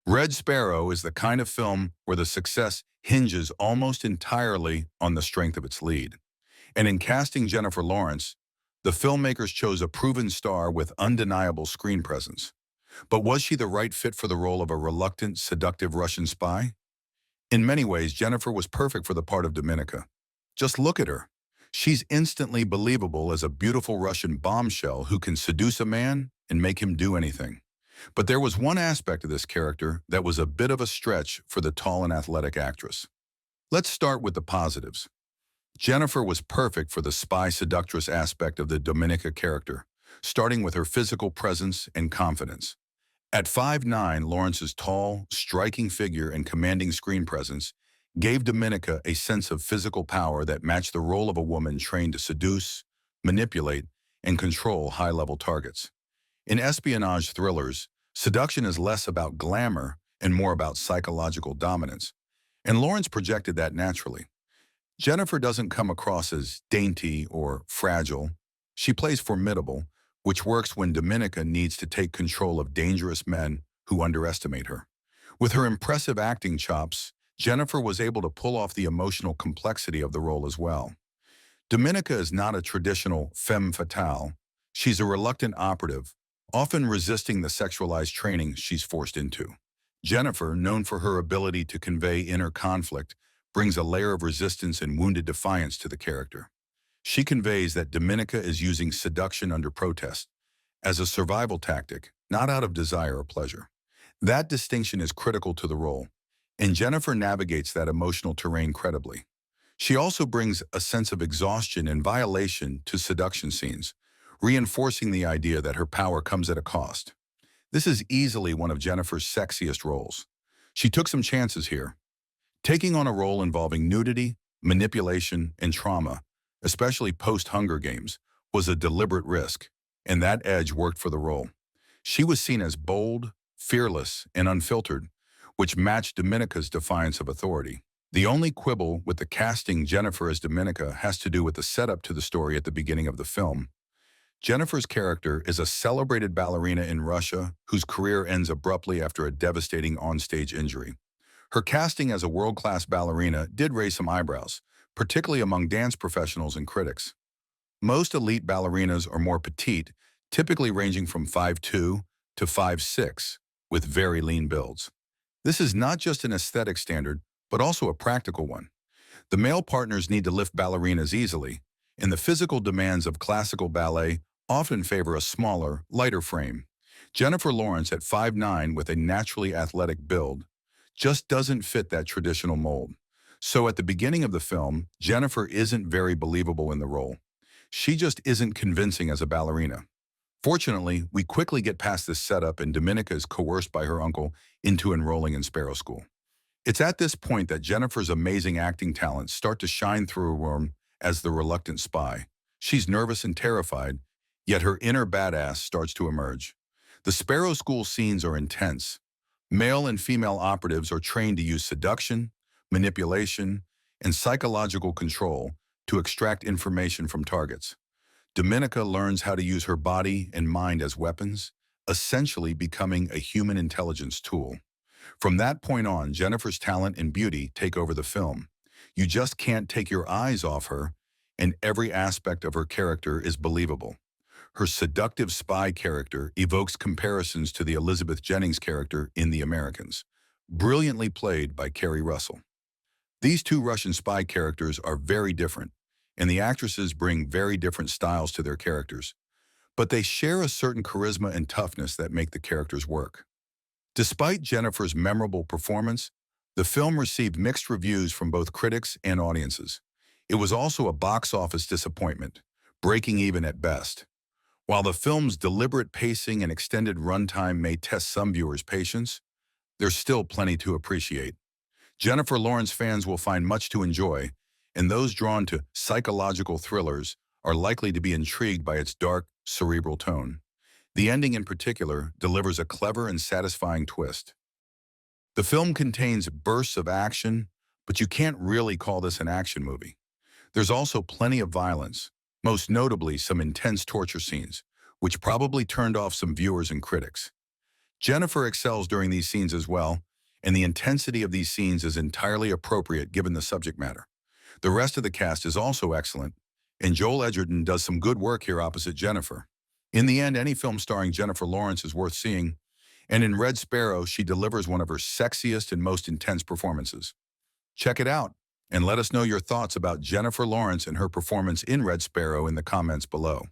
Red Sparrow is the kind of film where the success hinges almost entirely on the strength of its lead. And in casting Jennifer Lawrence, the filmmakers chose a proven star with undeniable screen presence. But was she the right fit for the role of a reluctant, seductive Russian spy? In many ways, Jennifer was perfect for the part of Dominika. Just look at her. She's instantly believable as a beautiful Russian bombshell who can seduce a man and make him do anything. But there was one aspect of this character that was a bit of a stretch for the tall and athletic actress. Let's start with the positives. Jennifer was perfect for the spy seductress aspect of the Dominika character, starting with her physical presence and confidence. At 5'9", Lawrence's tall, striking figure and commanding screen presence gave Dominika a sense of physical power that matched the role of a woman trained to seduce, manipulate, and control high-level targets. In espionage thrillers, seduction is less about glamour and more about psychological dominance, and Lawrence projected that naturally. Jennifer doesn't come across as dainty or fragile. She plays formidable, which works when Dominika needs to take control of dangerous men who underestimate her. With her impressive acting chops, Jennifer was able to pull off the emotional complexity of the role as well. Dominika is not a traditional femme fatale. She's a reluctant operative, often resisting the sexualized training she's forced into. Jennifer, known for her ability to convey inner conflict, brings a layer of resistance and wounded defiance to the character. She conveys that Dominika is using seduction under protest, as a survival tactic, not out of desire or pleasure. That distinction is critical to the role, and Jennifer navigates that emotional terrain credibly. She also brings a sense of exhaustion and violation to seduction scenes, reinforcing the idea that her power comes at a cost. This is easily one of Jennifer's sexiest roles. She took some chances here. Taking on a role involving nudity, manipulation, and trauma, especially post-Hunger Games, was a deliberate risk, and that edge worked for the role. She was seen as bold, fearless, and unfiltered, which matched Dominika's defiance of authority. The only quibble with the casting Jennifer as Dominika has to do with the setup to the story at the beginning of the film. Jennifer's character is a celebrated ballerina in Russia whose career ends abruptly after a devastating onstage injury. Her casting as a world-class ballerina did raise some eyebrows, particularly among dance professionals and critics. Most elite ballerinas are more petite, typically ranging from 5'2" to 5'6", with very lean builds. This is not just an aesthetic standard, but also a practical one. The male partners need to lift ballerinas easily, and the physical demands of classical ballet often favor a smaller, lighter frame. Jennifer Lawrence at 5'9" with a naturally athletic build just doesn't fit that traditional mold. So at the beginning of the film, Jennifer isn't very believable in the role. She just isn't convincing as a ballerina. Fortunately, we quickly get past this setup and Dominika is coerced by her uncle into enrolling in Sparrow School. It's at this point that Jennifer's amazing acting talents start to shine through her as the reluctant spy. She's nervous and terrified, yet her inner badass starts to emerge. The Sparrow School scenes are intense. Male and female operatives are trained to use seduction, manipulation, and psychological control to extract information from targets. Dominika learns how to use her body and mind as weapons, essentially becoming a human intelligence tool. From that point on, Jennifer's talent and beauty take over the film. You just can't take your eyes off her, and every aspect of her character is believable. Her seductive spy character evokes comparisons to the Elizabeth Jennings character in The Americans, brilliantly played by Keri. These two Russian spy characters are very different, and the actresses bring very different styles to their characters, but they share a certain charisma and toughness that make the characters work. Despite Jennifer's memorable performance, the film received mixed reviews from both critics and audiences. It was also a box office disappointment, breaking even at best. While the film's deliberate pacing and extended runtime may test some viewers' patience, there's still plenty to appreciate. Jennifer Lawrence fans will find much to enjoy, and those drawn to psychological thrillers are likely to be intrigued by its dark, cerebral tone. The ending in particular delivers a clever and satisfying twist. The film contains bursts of action, but you can't really call this an action movie. There's also plenty of violence, most notably some intense torture scenes, which probably turned off some viewers and critics. Jennifer excels during these scenes as well, and the intensity of these scenes is entirely appropriate given the subject matter. The rest of the cast is also excellent, and Joel Edgerton does some good work here opposite Jennifer. In the end, any film starring Jennifer Lawrence is worth seeing, and in Red Sparrow, she delivers one of her sexiest and most intense performances. Check it out, and let us know your thoughts about Jennifer Lawrence and her performance in Red Sparrow in the comments below.